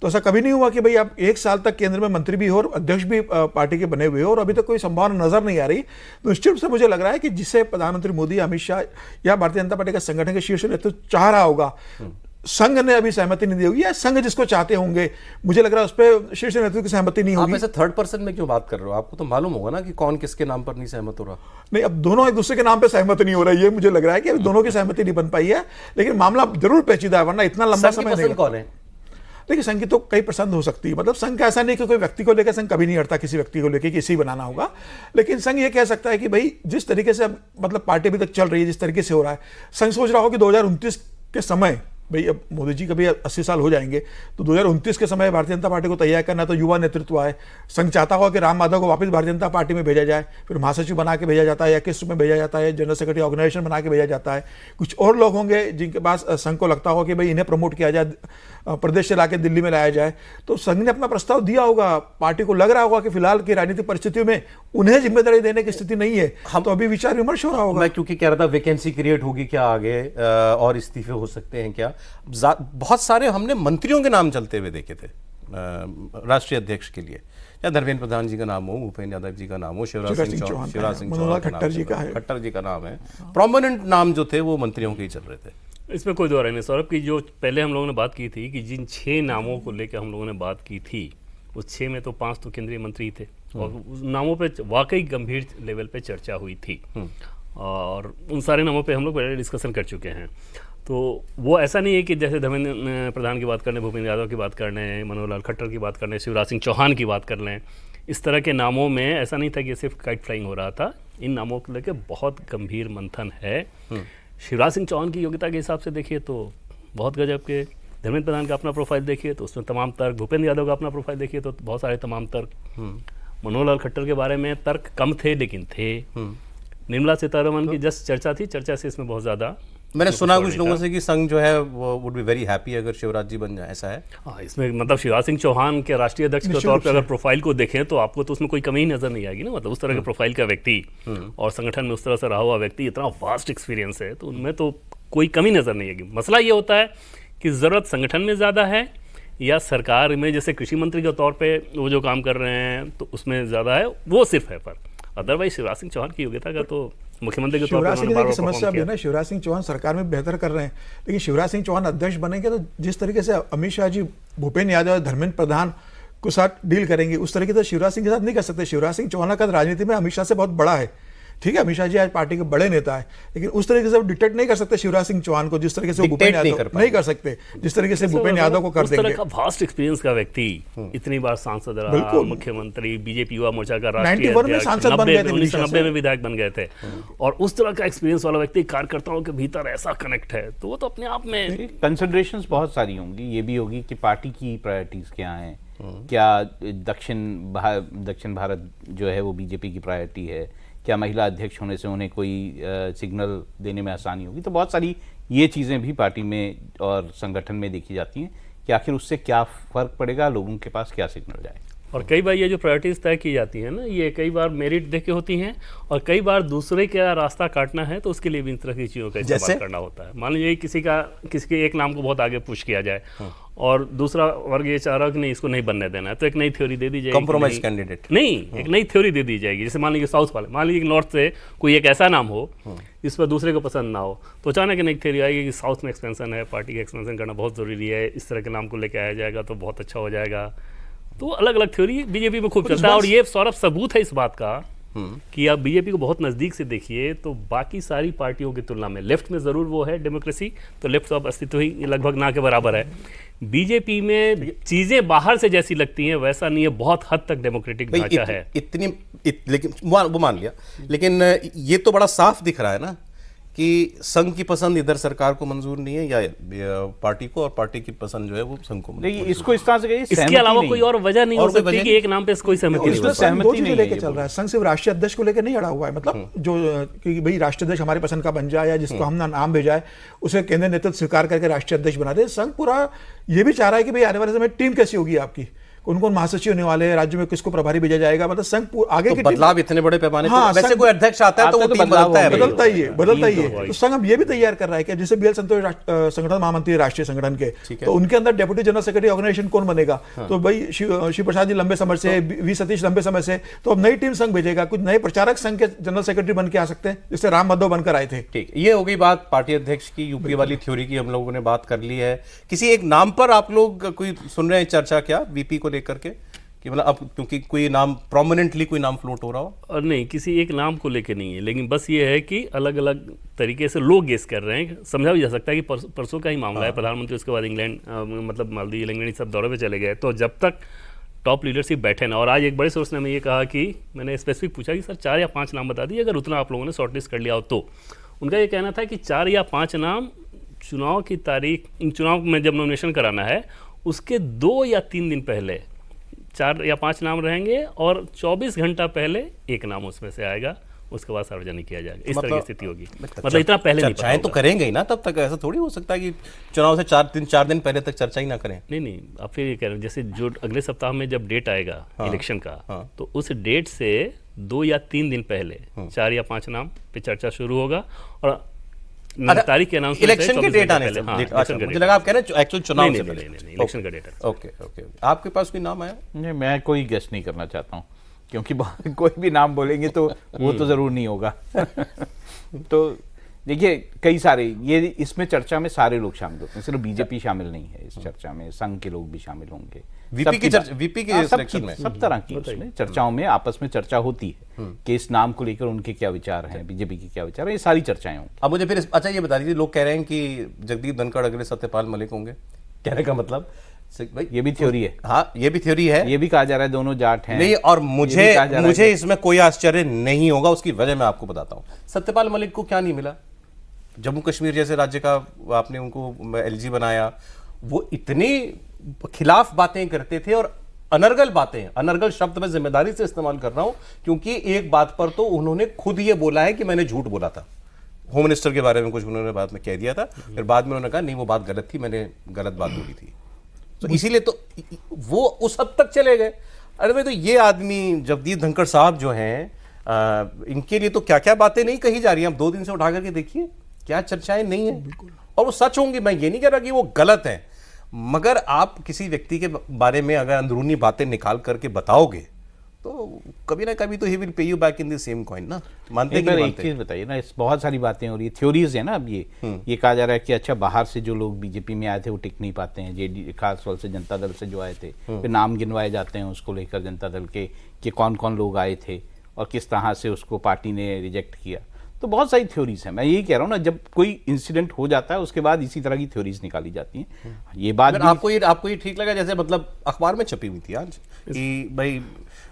Speaker 4: तो ऐसा कभी नहीं हुआ कि भाई आप एक साल तक केंद्र में मंत्री भी हो और अध्यक्ष भी पार्टी के बने हुए हो, और अभी तक कोई संभावना नजर नहीं आ रही। तो निश्चित रूप से मुझे लग रहा है कि जिसे प्रधानमंत्री मोदी, अमित शाह या भारतीय जनता पार्टी का संगठन के शीर्ष नेतृत्व चाह रहा होगा, संघ ने अभी सहमति नहीं दी होगी, या संघ जिसको चाहते होंगे, मुझे लग रहा है उस पर शीर्ष नेतृत्व की सहमति नहीं होगी।
Speaker 2: आप ऐसे थर्ड पर्सन में क्यों बात कर रहे हो? आपको तो मालूम होगा ना कि कौन किसके नाम पर नहीं सहमत हो रहा।
Speaker 4: नहीं, अब दोनों एक दूसरे के नाम पे सहमत नहीं हो रहा है, ये मुझे लग रहा है कि अभी दोनों की सहमति नहीं बन पाई है। लेकिन मामला जरूर पेचीदा है, वरना इतना लंबा समय नहीं।
Speaker 2: कौन है?
Speaker 4: देखिए, संघ की तो कई पसंद हो सकती है। मतलब संघ का ऐसा नहीं कि कोई व्यक्ति को लेकर संघ कभी नहीं हटता, किसी व्यक्ति को लेकर किसी बनाना होगा। लेकिन संघ ये कह सकता है कि भाई जिस तरीके से मतलब पार्टी अभी तक चल रही है, जिस तरीके से हो रहा है, संघ सोच रहा हो कि 2029 के समय, भाई अब मोदी जी कभी 80 साल हो जाएंगे, तो 2029 के समय भारतीय जनता पार्टी को तैयार करना, तो युवा नेतृत्व आए। संघ चाहता होगा कि राम माधव को वापस भारतीय जनता पार्टी में भेजा जाए, फिर महासचिव बना के भेजा जाता है या किस रूप में भेजा जाता है, जनरल सेक्रेटरी ऑर्गेनाइजेशन बना के भेजा जाता है। कुछ और लोग होंगे जिनके पास संघ को लगता होगा कि भाई इन्हें प्रमोट किया जाए, प्रदेश से लाके दिल्ली में लाया जाए। तो संघ ने अपना प्रस्ताव दिया होगा, पार्टी को लग रहा होगा कि फिलहाल की राजनीतिक परिस्थितियों में उन्हें जिम्मेदारी देने की स्थिति नहीं है। हम तो अभी विचार विमर्श हो रहा होगा।
Speaker 2: मैं क्योंकि कह रहा था वैकेंसी क्रिएट होगी क्या आगे, और इस्तीफे हो सकते हैं क्या। बहुत सारे हमने मंत्रियों के नाम चलते हुए देखे थे राष्ट्रीय अध्यक्ष के लिए, या धर्मेंद्र प्रधान जी का नाम हो, भूपेन्द्र यादव जी का नाम हो, शिवराज सिंह चौहान, खट्टर जी का नाम है। प्रोमिनेंट नाम जो थे वो मंत्रियों के ही चल रहे थे।
Speaker 3: इसमें कोई दो राय नहीं सौरभ की। जो पहले हम लोगों ने बात की थी कि जिन 6 नामों को लेकर हम लोगों ने बात की थी, उस 6 में तो 5 तो केंद्रीय मंत्री थे, और उस नामों पे वाकई गंभीर लेवल पे चर्चा हुई थी, और उन सारे नामों पे हम लोग पहले डिस्कशन कर चुके हैं। तो वो ऐसा नहीं है कि जैसे धर्मेंद्र प्रधान की बात कर लें, भूपेन्द्र यादव की बात कर लें, मनोहर लाल खट्टर की बात कर लें, शिवराज सिंह चौहान की बात कर लें, इस तरह के नामों में ऐसा नहीं था कि सिर्फ काइट फ्लाइंग हो रहा था। इन नामों को लेकर बहुत गंभीर मंथन है। शिवराज सिंह चौहान की योग्यता के हिसाब से देखिए तो बहुत गजब के, धर्मेंद्र प्रधान का अपना प्रोफाइल देखिए तो उसमें तमाम तर्क, भूपेन्द्र यादव का अपना प्रोफाइल देखिए तो बहुत सारे तमाम तर्क, मनोहर लाल खट्टर के बारे में तर्क कम थे लेकिन थे, निर्मला सीतारमण की जस्ट चर्चा थी, चर्चा से इसमें बहुत ज़्यादा
Speaker 2: मैंने सुना कुछ लोगों से कि संघ जो है वो वुड बी वेरी हैप्पी अगर शिवराज जी बन जाए, ऐसा है।
Speaker 3: हाँ, इसमें मतलब शिवराज सिंह चौहान के राष्ट्रीय अध्यक्ष के तौर पे अगर प्रोफाइल को देखें तो आपको तो उसमें कोई कमी ही नजर नहीं आएगी ना। मतलब उस तरह के प्रोफाइल का व्यक्ति और संगठन में उस तरह से रहा हुआ व्यक्ति, इतना वास्ट एक्सपीरियंस है, तो उनमें तो कोई कमी नजर नहीं आएगी। मसला ये होता है कि ज़रूरत संगठन में ज़्यादा है या सरकार में, जैसे कृषि मंत्री के तौर पर वो जो काम कर रहे हैं तो उसमें ज़्यादा है, वो सिर्फ है। पर अदरवाइज शिवराज सिंह चौहान की योग्यता का तो मुख्यमंत्री के तौर पर
Speaker 4: शिवराज सिंह की समस्या भी है ना। शिवराज सिंह चौहान सरकार में बेहतर कर रहे हैं, लेकिन शिवराज सिंह चौहान अध्यक्ष बनेंगे तो जिस तरीके से अमित शाह जी भूपेन्द्र यादव और धर्मेंद्र प्रधान को साथ डील करेंगे, उस तरीके से शिवराज सिंह के साथ नहीं कर सकते। शिवराज सिंह चौहान का राजनीति में अमित शाह से बहुत बड़ा है। ठीक है, अमित शाह जी आज पार्टी के बड़े नेता है, लेकिन उस तरीके से वो डिटेक्ट नहीं कर सकते शिवराज सिंह चौहान को जिस तरीके से वो भूपेन्द्र यादव नहीं कर सकते, जिस तरीके से भूपेन्द्र यादव को कर
Speaker 3: उस तरह
Speaker 4: देंगे।
Speaker 3: का वास्ट एक्सपीरियंस का व्यक्ति इतनी बार सांसद रहा, मुख्यमंत्री, बीजेपी युवा मोर्चा का राष्ट्रीय
Speaker 4: 91 में
Speaker 3: अध्यक्ष,
Speaker 4: सांसद बन गए थे
Speaker 3: 1990 में विधायक बन गए थे, और उस तरह का एक्सपीरियंस वाला व्यक्ति कार्यकर्ताओं के भीतर ऐसा कनेक्ट है, तो वो तो अपने आप में
Speaker 5: कंसिडरेशंस बहुत सारी होंगी। ये भी होगी कि पार्टी की प्रायोरिटीज क्या हैं, क्या दक्षिण भारत जो है वो बीजेपी की प्रायोरिटी है, क्या महिला अध्यक्ष होने से उन्हें कोई सिग्नल देने में आसानी होगी। तो बहुत सारी ये चीज़ें भी पार्टी में और संगठन में देखी जाती हैं कि आखिर उससे क्या फ़र्क पड़ेगा, लोगों के पास क्या सिग्नल जाए।
Speaker 3: और कई बार ये जो प्रायोरिटीज तय की जाती है ना, ये कई बार मेरिट देख के होती हैं, और कई बार दूसरे का रास्ता काटना है तो उसके लिए भी इन तरह की चीज़ों का इस्तेमाल करना होता है। मान लीजिए किसी के एक नाम को बहुत आगे पुश किया जाए और दूसरा वर्ग ये चाह रहा है कि नहीं, इसको नहीं बनने देना है, तो एक नई थ्योरी दे दी जाएगी,
Speaker 2: कॉम्प्रोमाइज कैंडिडेट
Speaker 3: नहीं, एक नई थ्योरी दे दी जाएगी। जैसे मान लीजिए साउथ वाले, मान लीजिए नॉर्थ से कोई एक ऐसा नाम हो इस पर दूसरे को पसंद ना हो, तो अचानक नई थ्योरी आएगी कि साउथ में एक्सपेंशन है, पार्टी का एक्सपेंशन करना बहुत ज़रूरी है, इस तरह के नाम को लेकर आया जाएगा तो बहुत अच्छा हो जाएगा। तो अलग अलग थ्योरी बीजेपी में खूब चलता है, और ये सौरभ सबूत है इस बात का कि आप बीजेपी को बहुत नज़दीक से देखिए तो बाकी सारी पार्टियों की तुलना में लेफ्ट में ज़रूर वो है डेमोक्रेसी, तो लेफ्ट तो अब अस्तित्व ही लगभग ना के बराबर है। बीजेपी में चीज़ें बाहर से जैसी लगती हैं वैसा नहीं है, बहुत हद तक डेमोक्रेटिक ढांचा है।
Speaker 2: लेकिन वो मान लिया, लेकिन ये तो बड़ा साफ दिख रहा है ना कि संघ की पसंद इधर सरकार को मंजूर नहीं है या पार्टी को, और पार्टी की पसंद जो है वो संघ को।
Speaker 5: देखिए इसको इस तरह से कहिए,
Speaker 3: इसके अलावा कोई और वजह नहीं हो सकती कि एक नाम पे कोई सहमति नहीं हो सकती।
Speaker 4: दो चीजें लेके चल रहा है, संघ सिर्फ राष्ट्रीय अध्यक्ष को लेकर नहीं अड़ा हुआ है, मतलब जो कि भाई राष्ट्रीय अध्यक्ष हमारे पसंद का बन जाए या जिसको हम नाम भेजा है उसे केंद्रीय नेतृत्व स्वीकार करके राष्ट्रीय अध्यक्ष बना दे। संघ पूरा ये भी चाह रहा है कि भाई आने वाले समय टीम कैसी होगी आपकी, कौन कौन महासचिव होने वाले हैं, राज्य में किसको प्रभारी भेजा जाएगा, मतलब संघ आगे की
Speaker 2: बदलाव इतने बड़े पैमाने
Speaker 4: हाँ,
Speaker 2: पर वैसे कोई अध्यक्ष आता है तो वो टीम बदलता है,
Speaker 4: बदलता ही है। तो संघ अब ये भी तैयार कर रहा है कि जैसे बीएल संतोष संगठन महामंत्री राष्ट्रीय संगठन के, तो उनके अंदर डेप्यूटी जनरल सेक्रेटरी ऑर्गेनाइजेशन कौन बनेगा, तो भाई शिव प्रसाद जी लंबे समय से, वी सतीश लंबे समय से, तो अब नई टीम संघ भेजेगा, कुछ नए प्रचारक संघ के जनरल सेक्रेटरी बन के आ सकते हैं, जिससे राम माधव बनकर आए थे।
Speaker 2: ठीक, ये हो गई बात पार्टी अध्यक्ष की, यूपी वाली थ्योरी की हम लोगों ने बात कर ली है। किसी एक नाम पर आप लोग कोई सुन रहे हैं चर्चा क्या वीपी को लेकर के, कि मतलब अब क्योंकि कोई नाम प्रोमिनेंटली कोई नाम फ्लोट हो रहा हो?
Speaker 3: और नहीं, किसी एक नाम को लेके नहीं है, लेकिन बस ये है कि अलग अलग तरीके से लोग गेस कर रहे हैं। समझा भी जा सकता है कि परसों का ही मामला है, प्रधानमंत्री उसके बाद इंग्लैंड मतलब मालदीव इंग्लैंड सब दौरे पे चले गए, तो जब तक टॉप लीडरशिप बैठे ना, और आज एक बड़े सोर्स ने हमें ये कहा कि मैंने स्पेसिफिक पूछा कि सर 4 या 5 नाम बता दिए, अगर उतना आप लोगों ने शॉर्टलिस्ट कर लिया हो तो। उनका ये कहना था कि 4 या 5 नाम चुनाव की तारीख, चुनाव में जब नॉमिनेशन कराना है उसके 2 या 3 दिन पहले 4 या 5 नाम रहेंगे, और 24 घंटा पहले एक नाम उसमें से आएगा, उसके बाद सार्वजनिक किया जाएगा। इस तरह की स्थिति होगी, मतलब इतना पहले नहीं पता
Speaker 2: चर्चाएं तो करेंगे ही ना तब तक, ऐसा थोड़ी हो सकता है कि चुनाव से 4 दिन पहले तक चर्चा ही ना करें।
Speaker 3: नहीं, आप फिर ये कह रहे हैं जैसे जो अगले सप्ताह में जब डेट आएगा इलेक्शन का, तो उस डेट से 2 या 3 दिन पहले 4 या 5 नाम पे चर्चा शुरू होगा, और तारीख के अनाउंसमेंट
Speaker 2: इलेक्शन के डेट आने से। मुझे लगा आप कह रहे हैं एक्चुअल चुनाव से पहले।
Speaker 3: इलेक्शन का डेट।
Speaker 2: ओके, आपके पास कोई नाम आया?
Speaker 5: नहीं, मैं कोई गेस नहीं करना चाहता हूँ, क्योंकि कोई भी नाम बोलेंगे तो वो तो ज़रूर नहीं होगा। तो देखिए कई सारे ये इसमें चर्चा में सारे लोग शामिल होते हैं, सिर्फ बीजेपी शामिल नहीं है इस चर्चा में, संघ के लोग भी शामिल होंगे।
Speaker 2: वीपी के सिलेक्शन में
Speaker 5: सब तरह की उसमें चर्चाओं में आपस में चर्चा होती है कि इस नाम को लेकर उनके क्या विचार हैं, बीजेपी के क्या विचार हैं, ये सारी चर्चाएं होंगी।
Speaker 2: अब मुझे फिर अच्छा ये बता दीजिए, लोग कह रहे हैं कि जगदीप धनखड़ अगले सत्यपाल मलिक होंगे, कहने का मतलब
Speaker 5: भाई ये भी थ्योरी है।
Speaker 2: हाँ, ये भी थ्योरी है,
Speaker 5: ये भी कहा जा रहा है दोनों जाट हैं।
Speaker 2: नहीं, और मुझे इसमें कोई आश्चर्य नहीं होगा, उसकी वजह मैं आपको बताता हूँ। सत्यपाल मलिक को क्या नहीं मिला? जम्मू कश्मीर जैसे राज्य का आपने उनको एलजी बनाया, वो इतनी खिलाफ बातें करते थे, और अनर्गल बातें, अनर्गल शब्द मैं जिम्मेदारी से इस्तेमाल कर रहा हूं क्योंकि एक बात पर तो उन्होंने खुद ये बोला है कि मैंने झूठ बोला था, होम मिनिस्टर के बारे में कुछ उन्होंने बाद में कह दिया था, फिर बाद में उन्होंने कहा नहीं वो बात गलत थी, मैंने गलत बात बोली थी, तो इसीलिए तो वो उस हद तक चले गए। अरे भाई, तो ये आदमी जगदीप धनखड़ साहब जो हैं, इनके लिए तो क्या क्या बातें नहीं कही जा रही हैं, आप 2 दिन से उठा करके देखिए क्या चर्चाएं नहीं है, और वो सच होंगी। मैं ये नहीं कह रहा कि वो गलत है, मगर आप किसी व्यक्ति के बारे में अगर अंदरूनी बातें निकाल करके बताओगे तो कभी ना कभी तो he will pay you back in the same coin ना। मानते हैं कि नहीं मानते?
Speaker 5: एक चीज बताइए ना, इस बहुत सारी बातें हो रही है, थ्योरीज है ना। अब ये कहा जा रहा है कि अच्छा बाहर से जो लोग बीजेपी में आए थे वो टिक नहीं पाते हैं, जेडी खास तौर से जनता दल से जो आए थे, फिर नाम गिनवाए जाते हैं उसको लेकर जनता दल के कि कौन कौन लोग आए थे, और किस तरह से उसको पार्टी ने रिजेक्ट किया। तो बहुत सारी थ्योरीज हैं। मैं यही कह रहा हूँ ना, जब कोई इंसिडेंट हो जाता है उसके बाद इसी तरह की थ्योरीज निकाली जाती हैं। ये बात
Speaker 2: मगर आपको ये ठीक लगा, जैसे मतलब अखबार में छपी हुई थी आज कि भाई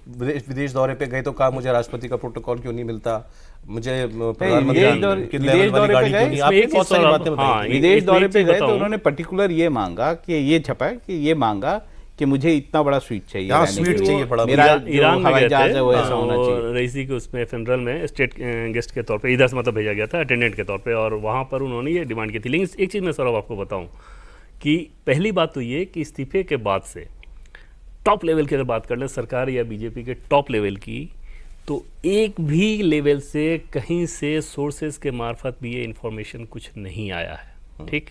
Speaker 2: विदेश दौरे पे गए तो कहा मुझे राष्ट्रपति का प्रोटोकॉल क्यों नहीं मिलता, मुझे प्रधानमंत्री की लेवल वाली गाड़ी क्यों नहीं, आपने बहुत सारी बातें बताई।
Speaker 5: विदेश दौरे पे गए तो उन्होंने पर्टिकुलर ये मांगा कि ये छपा है कि ये मांगा कि मुझे इतना बड़ा स्वीट चाहिए,
Speaker 2: यहाँ स्वीट चाहिए बड़ा,
Speaker 5: मेरा
Speaker 3: ईरान में
Speaker 5: हवाई जहाज
Speaker 3: गए
Speaker 5: है वो ऐसा होना
Speaker 3: थे
Speaker 5: चाहिए।
Speaker 3: और रईसी को उसमें फेडरल में स्टेट गेस्ट के तौर पे इधर से मतलब भेजा गया था अटेंडेंट के तौर पे, और वहाँ पर उन्होंने ये डिमांड की थी। लेकिन एक चीज़ मैं सौरभ आपको बताऊँ कि पहली बात तो ये कि इस्तीफे के बाद से टॉप लेवल की अगर बात कर लें सरकार या बीजेपी के टॉप लेवल की, तो एक भी लेवल से कहीं से सोर्सेज के मार्फत भी ये इन्फॉर्मेशन कुछ नहीं आया है, ठीक।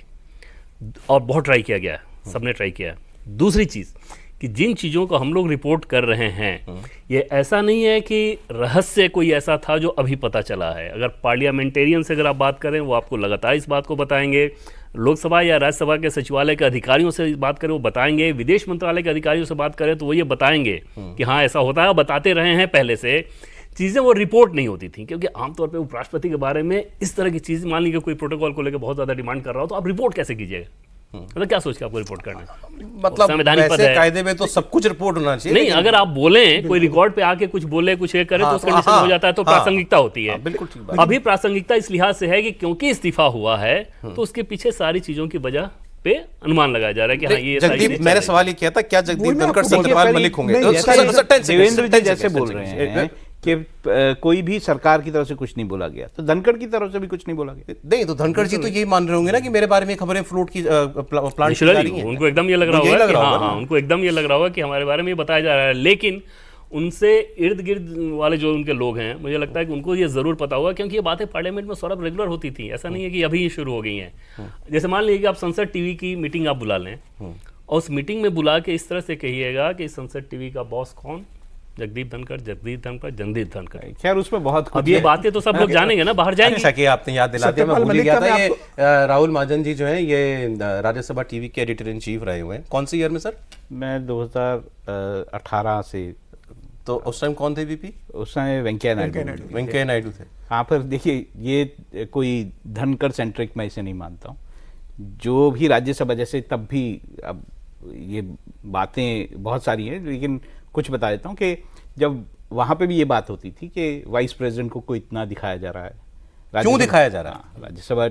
Speaker 3: और बहुत ट्राई किया गया है, सबने ट्राई किया है। दूसरी चीज़ कि जिन चीज़ों को हम लोग रिपोर्ट कर रहे हैं, ये ऐसा नहीं है कि रहस्य कोई ऐसा था जो अभी पता चला है। अगर पार्लियामेंटेरियन से अगर आप बात करें, वो आपको लगातार इस बात को बताएंगे। लोकसभा या राज्यसभा के सचिवालय के अधिकारियों से बात करें, वो बताएंगे। विदेश मंत्रालय के अधिकारियों से बात करें तो वो ये बताएंगे कि हाँ ऐसा होता है, बताते रहे हैं पहले से। चीज़ें वो रिपोर्ट नहीं होती थी, क्योंकि आमतौर पे उपराष्ट्रपति के बारे में इस तरह की चीज़, मान लीजिए कोई प्रोटोकॉल को लेकर बहुत ज़्यादा डिमांड कर रहा हो तो आप रिपोर्ट कैसे कीजिएगा? मतलब क्या सोच के आपको रिपोर्ट करना है?
Speaker 2: मतलब
Speaker 3: संवैधानिक पद
Speaker 2: वैसे
Speaker 3: है।
Speaker 2: कायदे में तो सब कुछ रिपोर्ट होना चाहिए।
Speaker 3: नहीं, अगर आप बोलें, कोई रिकॉर्ड पे आके कुछ बोले, कुछ ये करे,
Speaker 2: हाँ,
Speaker 3: तो उसका कंडीशन हो जाता है, तो
Speaker 2: हाँ,
Speaker 3: प्रासंगिकता होती है।
Speaker 2: हाँ, बिल्कुल ठीक बात।
Speaker 3: अभी प्रासंगिकता इस लिहाज से है कि क्योंकि इस्तीफा हुआ है तो उसके पीछे सारी चीजों की वजह पे अनुमान लगाया जा रहा है कि हाँ ये सारी
Speaker 2: जगदीप,
Speaker 3: चीजें
Speaker 2: मैंने
Speaker 3: चल
Speaker 2: सवाल ये किया था, क्या जगदीप
Speaker 4: वही मैं
Speaker 2: धनखड़
Speaker 4: आपको
Speaker 2: सत्यपाल
Speaker 5: बोल-
Speaker 2: मलिक होंगे?
Speaker 4: नहीं,
Speaker 2: तो
Speaker 4: इसका
Speaker 2: सर,
Speaker 4: ये-
Speaker 2: सर, 10
Speaker 5: देवेंद्र जी
Speaker 2: सेकंड,
Speaker 5: जैसे
Speaker 2: 10
Speaker 5: बोल
Speaker 2: सेकंड,
Speaker 5: रहे हैं कि कोई भी सरकार की तरफ से कुछ नहीं बोला गया, तो धनखड़ की तरफ से भी कुछ नहीं बोला गया।
Speaker 2: नहीं तो धनखड़ जी तो यही मान रहे होंगे ना कि मेरे बारे में खबरें फ्लोट की प्लांट की जा
Speaker 3: नेचुरली
Speaker 2: रही हैं।
Speaker 3: उनको एकदम ये लग रहा
Speaker 2: यही
Speaker 3: होगा
Speaker 2: लग
Speaker 3: कि
Speaker 2: रहा
Speaker 3: हाँ
Speaker 2: होगा
Speaker 3: हाँ,
Speaker 2: ना।
Speaker 3: उनको एकदम ये लग रहा होगा कि हमारे बारे में ये बताया जा रहा है। लेकिन उनसे इर्द गिर्द वाले जो उनके लोग हैं, मुझे लगता है कि उनको ये ज़रूर पता होगा, क्योंकि ये बातें पार्लियामेंट में सौरभ रेगुलर होती थी। ऐसा नहीं है कि अभी ये शुरू हो गई हैं। जैसे मान लीजिए कि आप संसद टीवी की मीटिंग आप बुला लें और उस मीटिंग में बुला के इस तरह से कहिएगा कि संसद टीवी का बॉस कौन, जगदीप धनखड़, जनदीप धनखड़।
Speaker 5: खैर उसमें बहुत
Speaker 3: अब ये बातें तो सब लोग जानेंगे ना, बाहर जाएंगी।
Speaker 2: जैसा कि आपने याद दिला दिया, मैं
Speaker 4: सत्यपाल
Speaker 2: भूल ही
Speaker 4: मलिक
Speaker 2: गया
Speaker 4: का
Speaker 2: था।
Speaker 4: मैं
Speaker 2: ये राहुल महाजन जी जो है ये राज्यसभा टीवी के एडिटर इन चीफ रहे हुए हैं। कौन सी ईयर में सर?
Speaker 5: मैं 2018 से।
Speaker 2: तो उस टाइम कौन थे वीपी?
Speaker 5: उस समय वेंकैया नायडू।
Speaker 2: वेंकैया नायडू थे।
Speaker 5: हाँ, पर देखिए ये कोई धनकर सेंट्रिक मैं इसे नहीं मानता हूँ। जो भी राज्यसभा, जैसे तब भी, अब ये बातें बहुत सारी हैं लेकिन कुछ बता देता हूँ कि जब वहाँ पे भी ये बात होती थी कि वाइस प्रेसिडेंट को इतना दिखाया जा रहा है।
Speaker 2: क्यों दिखाया जा रहा है?
Speaker 5: हाँ, राज्यसभा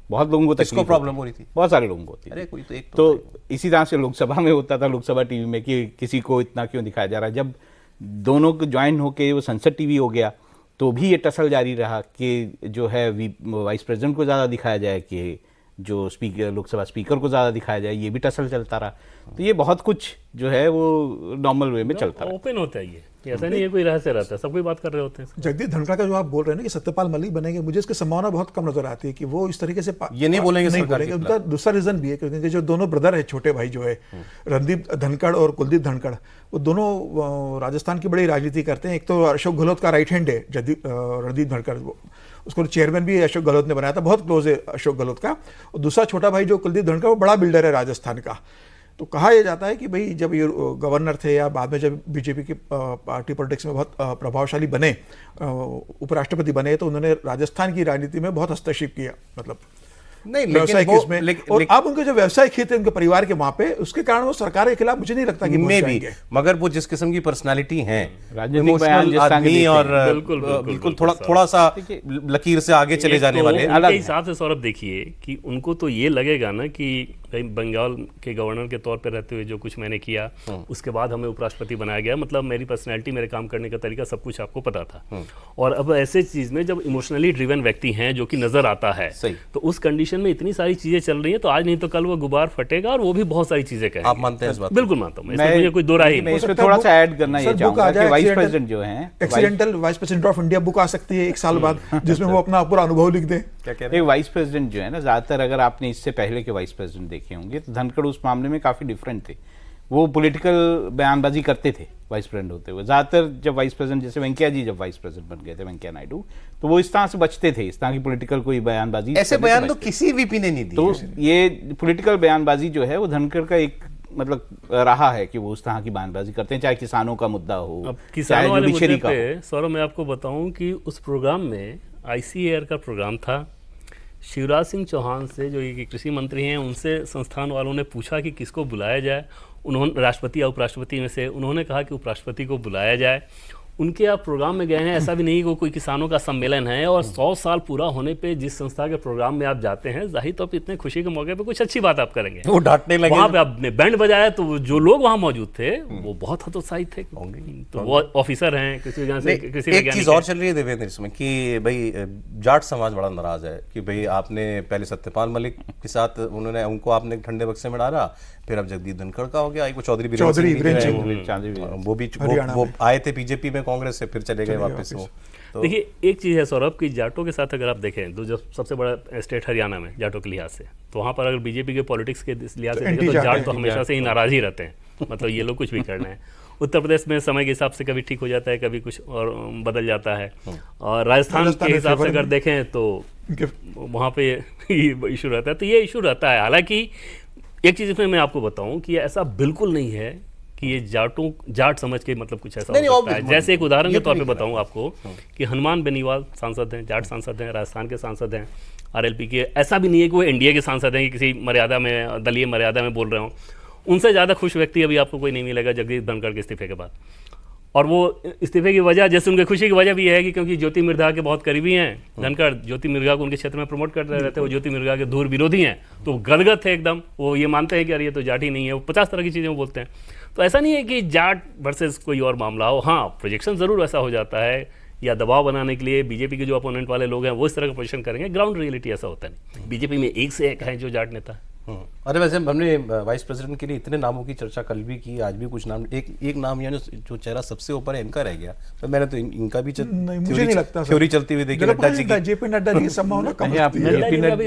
Speaker 5: बहुत लोगों को
Speaker 2: किसको
Speaker 5: तकलीफ
Speaker 2: प्रॉब्लम
Speaker 5: होती
Speaker 2: हो रही थी?
Speaker 5: बहुत सारे लोगों को होती थी।
Speaker 2: अरे कोई तो एक
Speaker 5: तो इसी तरह से लोकसभा में होता था, लोकसभा टीवी में, कि किसी को इतना क्यों दिखाया जा रहा है। जब दोनों को ज्वाइन होके वो संसद टीवी हो गया तो भी ये टसल जारी रहा कि जो है वाइस प्रेसिडेंट को ज़्यादा दिखाया जाए कि जो स्पीकर, लोकसभा स्पीकर को ज़्यादा दिखाया जाए, ये भी टसल चलता रहा। तो ये बहुत कुछ जो है वो नॉर्मल वे में चलता रहा।
Speaker 3: ओपन होता है ये, ऐसा नहीं है कोई रहस्य रहता है, सब कोई बात कर रहे होते हैं।
Speaker 4: जगदीप धनखड़ का जो आप बोल रहे हैं ना कि सत्यपाल मलिक बनेंगे, मुझे इसकी संभावना बहुत कम नजर आती है कि वो इस तरीके से
Speaker 2: ये नहीं बोलेंगे सरकार के
Speaker 4: उनका दूसरा रीजन भी है, क्योंकि जो दोनों ब्रदर है, छोटे भाई जो है रणदीप धनखड़ और कुलदीप धनखड़, वो दोनों राजस्थान की बड़ी राजनीति करते हैं। एक तो अशोक गहलोत का राइट हैंड है रणदीप धनखड़, उसको चेयरमैन भी अशोक गहलोत ने बनाया था, बहुत क्लोज है अशोक गहलोत का। और दूसरा छोटा भाई जो कुलदीप धनखड़, वो बड़ा बिल्डर है राजस्थान का। तो कहा यह जाता है कि भाई जब ये गवर्नर थे या बाद में जब बीजेपी की पार्टी पॉलिटिक्स में बहुत प्रभावशाली बने, उपराष्ट्रपति बने, तो उन्होंने राजस्थान की राजनीति में बहुत हस्तक्षेप किया, मतलब
Speaker 2: नहीं,
Speaker 4: व्यवसाय के उसमें। और अब उनके जो व्यवसाय हित है उनके परिवार के वहां पे, उसके कारण वो सरकार के खिलाफ मुझे नहीं लगता कि
Speaker 2: में भी, मगर वो जिस किस्म की पर्सनालिटी हैं,
Speaker 5: राजनीतिक बयान जिस तरह के
Speaker 2: आदमी
Speaker 5: देते
Speaker 2: और
Speaker 5: हैं।
Speaker 3: बिल्कुल,
Speaker 2: थोड़ा सा लकीर से आगे चले जाने वाले
Speaker 3: उनके हिसाब से सौरभ देखिए कि उनको तो ये लगेगा ना कि बंगाल के गवर्नर के तौर पे रहते हुए जो कुछ मैंने किया, उसके बाद हमें उपराष्ट्रपति बनाया गया, मतलब मेरी पर्सनैलिटी, मेरे काम करने का तरीका, सब कुछ आपको पता था। और अब ऐसे चीज में जब इमोशनली ड्रिवन व्यक्ति हैं जो कि नजर आता है, तो उस कंडीशन में इतनी सारी चीजें चल रही हैं, तो आज नहीं तो कल वो गुबार फटेगा और वो भी बहुत सारी चीजें कहेंगे।
Speaker 2: आप मानते हैं इस बात?
Speaker 3: बिल्कुल मानता हूँ, इसमें मुझे कोई दो राय
Speaker 5: मैं
Speaker 3: नहीं।
Speaker 5: इसमें थोड़ा सा ऐड करना ये चाहूंगा कि वाइस प्रेसिडेंट जो हैं,
Speaker 4: accidental vice president of India book आ सकती है 1 साल बाद, जिसमें वो अपना पूरा अनुभव लिख दे।
Speaker 5: ये वाइस प्रेसिडेंट जो है ना, ज्यादातर अगर आपने इससे पहले के वाइस प्रेसिडेंट देखे होंगे तो धनखड़ उस मामले में काफी डिफरेंट थे। वो पॉलिटिकल बयानबाजी करते थे वाइस प्रेसिडेंट होते हुए। ज्यादातर जब वाइस प्रेसिडेंट, जैसे वेंकैया जी जब वाइस प्रेसिडेंट बन गए थे, वेंकैया नायडू, तो वो इस तरह से बचते थे, इस तरह की पॉलिटिकल कोई बयानबाजी।
Speaker 2: ऐसे बयान तो किसी वीपी ने नहीं दी।
Speaker 5: तो ये पॉलिटिकल बयानबाजी जो है वो धनखड़ का एक मतलब रहा है कि वो उस तरह की बयानबाजी करते हैं, चाहे किसानों का मुद्दा हो,
Speaker 3: अब
Speaker 5: चाहे
Speaker 3: किसानों वाले मुद्दे
Speaker 5: जुडिशरी का हो।
Speaker 3: पे सौरभ मैं आपको बताऊं कि उस प्रोग्राम में ICAR का प्रोग्राम था। शिवराज सिंह चौहान से, जो ये कृषि मंत्री हैं, उनसे संस्थान वालों ने पूछा कि किसको बुलाया जाए। उन्होंने राष्ट्रपति या उपराष्ट्रपति में से उन्होंने कहा कि उपराष्ट्रपति को बुलाया जाए। उनके आप प्रोग्राम में गए हैं, ऐसा भी नहीं कि कोई किसानों का सम्मेलन है, और 100 साल पूरा होने पे जिस संस्था के प्रोग्राम में आप जाते हैं, जाहिर तौर पे इतने खुशी के मौके पे कुछ अच्छी बात आप करेंगे।
Speaker 2: वो डांटने लगे।
Speaker 3: वहाँ पे आपने बैंड बजाया तो जो लोग वहाँ मौजूद थे वो बहुत हतोत्साहित थे। तो वो ऑफिसर हैं, किसी जगह से किसी
Speaker 2: एक चीज और चल रही है देवेंद्र इसमें कि भाई जाट समाज बड़ा नाराज है कि भाई आपने पहले सत्यपाल मलिक के साथ उनको आपने ठंडे बक्से में डाला, फिर अब जगदीप धनखड़ का हो गया, एक चौधरी वीरेंद्र सिंह वो आए थे बीजेपी में कांग्रेस से, फिर चले गए वापस वो। तो
Speaker 3: देखिए एक चीज़ है सौरभ की, जाटों के साथ अगर आप देखें तो जो सबसे बड़ा स्टेट हरियाणा में जाटों के लिहाज से, तो वहाँ पर अगर बीजेपी के पॉलिटिक्स के लिहाज से देखें तो जाट तो हमेशा से ही नाराज ही रहते हैं। मतलब ये लोग कुछ भी कर रहे हैं। उत्तर प्रदेश में समय के हिसाब से कभी ठीक हो जाता है, कभी कुछ और बदल जाता है। और राजस्थान के हिसाब से अगर देखें तो वहाँ पे इशू रहता है। तो ये इशू रहता है। हालांकि एक चीज़ इसमें मैं आपको बताऊं कि ऐसा बिल्कुल नहीं है कि ये जाट समझ के मतलब कुछ ऐसा हो सकता है। जैसे एक उदाहरण के तौर पे बताऊं आपको कि हनुमान बेनीवाल सांसद हैं, जाट सांसद हैं, राजस्थान के सांसद हैं, RLP के। ऐसा भी नहीं है कि वो NDA के सांसद हैं कि किसी मर्यादा में, दलीय मर्यादा में बोल रहे हों। उनसे ज़्यादा खुश व्यक्ति अभी आपको कोई नहीं मिलेगा जगदीप धनखड़ के इस्तीफे के बाद। और वो इस्तीफे की वजह, जैसे उनकी खुशी की वजह भी है कि क्योंकि ज्योति मिर्धा के बहुत करीबी हैं धनखड़, ज्योति मिर्धा को उनके क्षेत्र में प्रमोट करते रहते हैं, वो ज्योति मिर्धा के धूर विरोधी हैं, तो गदगद थे एकदम। वो ये मानते हैं कि अरे ये तो जाट ही नहीं है। वो 50 तरह की चीज़ें वो बोलते हैं। तो ऐसा नहीं है कि जाट वर्सेस कोई और मामला हो। हाँ, प्रोजेक्शन ज़रूर ऐसा हो जाता है, या दबाव बनाने के लिए बीजेपी के जो अपोनेंट वाले लोग हैं वो इस तरह का पोजीशन करेंगे। ग्राउंड रियलिटी ऐसा होता नहीं। बीजेपी में एक से एक है जो जाट नेता है।
Speaker 2: अरे वैसे हमने वाइस प्रेसिडेंट के लिए इतने नामों की चर्चा कल भी की, आज भी कुछ नाम, एक नाम यानी जो चेहरा सबसे ऊपर है इनका रह गया। तो मैंने तो इनका भी
Speaker 4: मुझे नहीं लगता
Speaker 2: थ्योरी चलती हुई देखी। नड्डा जी की,
Speaker 4: JP नड्डा जी की संभावना कम है।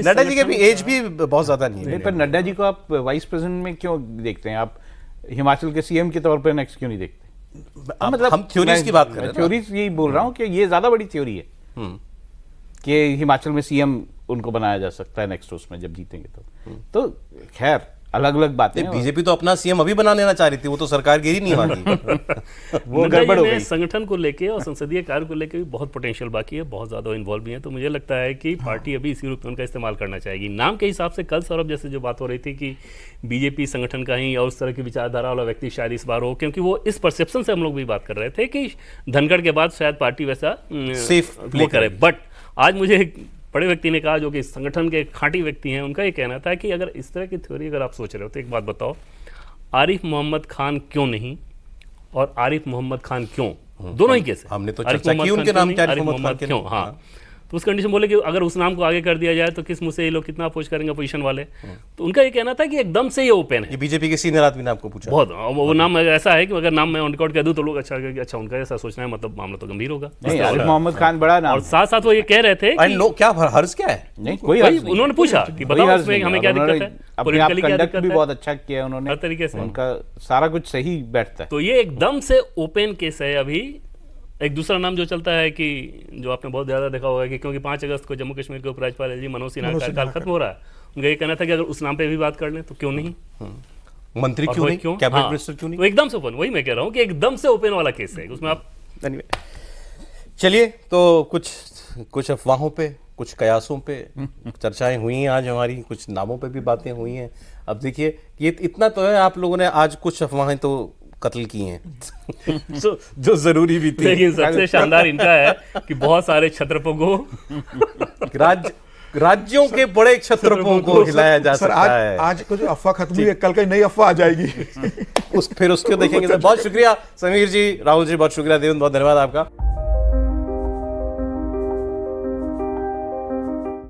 Speaker 2: नड्डा जी की भी एज भी बहुत ज्यादा नहीं है।
Speaker 5: पर नड्डा जी को आप वाइस प्रेसिडेंट में क्यों देखते हैं? आप हिमाचल के CM के तौर पर नेक्स्ट क्यों नहीं देखते?
Speaker 2: मतलब हम थ्योरीज की बात कर रहे हैं।
Speaker 5: थ्योरीज यही बोल रहा हूँ कि ये ज्यादा बड़ी थ्योरी है कि हिमाचल में CM उनको बनाया जा सकता है नेक्स्ट उसमें जब जीतेंगे तो खैर अलग अलग बातें।
Speaker 2: बीजेपी तो अपना CM अभी बना लेना चाह रही थी, वो तो सरकार गिरी नहीं मानी।
Speaker 3: वो गड़बड़ हो गई। संगठन को लेके और संसदीय कार्य को लेके भी बहुत पोटेंशियल बाकी है, बहुत ज़्यादा इन्वॉल्व भी है। तो मुझे लगता है कि पार्टी अभी इसी रूप में उनका इस्तेमाल करना चाहेगी। नाम के हिसाब से कल सौरभ जैसे जो बात हो रही थी कि बीजेपी संगठन का ही और उस तरह की विचारधारा वाला व्यक्ति शायद इस बार हो, क्योंकि वो इस परसेप्शन से हम लोग भी बात कर रहे थे कि धनखड़ के बाद शायद पार्टी वैसा
Speaker 2: सेफ
Speaker 3: प्ले करे। बट आज मुझे बड़े व्यक्ति ने कहा, जो कि संगठन के खांटी व्यक्ति हैं, उनका ये कहना था कि अगर इस तरह की थ्योरी अगर आप सोच रहे हो तो एक बात बताओ, आरिफ मोहम्मद खान क्यों नहीं और आरिफ मोहम्मद खान क्यों, दोनों ही केस है।
Speaker 2: हमने तो चर्चा की उनके नाम क्या, आरिफ मोहम्मद खान
Speaker 3: क्यों। हाँ, तो उस कंडीशन बोले कि अगर उस नाम को आगे कर दिया जाए तो किस मुंह से ये लोग कितना अपोज करेंगे अपोजिशन वाले। तो उनका ये कहना था कि एकदम से ये ओपन है।
Speaker 2: ये बीजेपी के सीनियर आदमी ने आपको पूछा?
Speaker 3: बहुत। वो नाम ऐसा है कि अगर नाम मैं ऑन रिकॉर्ड कह दूं तो लोग अच्छा उनका ऐसा सोचना है, मतलब मामला तो गंभीर होगा।
Speaker 5: आरिफ मोहम्मद खान बड़ा नाम,
Speaker 3: और साथ साथ वो ये कह रहे थे कि
Speaker 2: क्या हर्ज क्या है?
Speaker 5: नहीं कोई हर्ज नहीं।
Speaker 3: उन्होंने पूछा कि बताओ इसमें हमें क्या दिक्कत है,
Speaker 5: अपने आप कंडक्ट भी बहुत अच्छा किया उन्होंने,
Speaker 3: हर तरीके से
Speaker 5: उनका सारा कुछ सही बैठता है।
Speaker 3: तो ये एकदम से ओपन केस है। अभी एक दूसरा नाम जो चलता है कि जो आपने बहुत ज़्यादा देखा होगा कि क्योंकि 5 अगस्त को जम्मू कश्मीर के उपराज्यपाल जी मनोज सिन्हा का कार्यकाल खत्म हो रहा है, उनका ये कहना था कि अगर उस नाम पे भी बात कर लें तो क्यों नहीं,
Speaker 2: मंत्री क्यों नहीं, कैबिनेट मिनिस्टर क्यों नहीं।
Speaker 3: तो एकदम से ओपन, वही मैं कह रहा हूँ कि एकदम से ओपन वाला केस है उसमें आप।
Speaker 2: चलिए, तो कुछ अफवाहों पे, कुछ कयासों पे चर्चाएं हुई हैं आज हमारी, कुछ नामों पे भी बातें हुई हैं। अब देखिए ये इतना तो है, आप लोगों ने आज कुछ अफवाहें तो कत्ल की हैं जो जरूरी भी थी।
Speaker 3: लेकिन सबसे शानदार इनका है कि बहुत सारे छत्रपों को
Speaker 2: राज्यों के बड़े छत्रपों को हिलाया जा सकता है।
Speaker 4: आज कुछ अफवाह खत्म हुई है, कल कहीं नई अफवाह आ जाएगी।
Speaker 2: फिर उसको देखेंगे। बहुत शुक्रिया समीर जी, राहुल जी, बहुत शुक्रिया, देवेंद्र बहुत धन्यवाद आपका।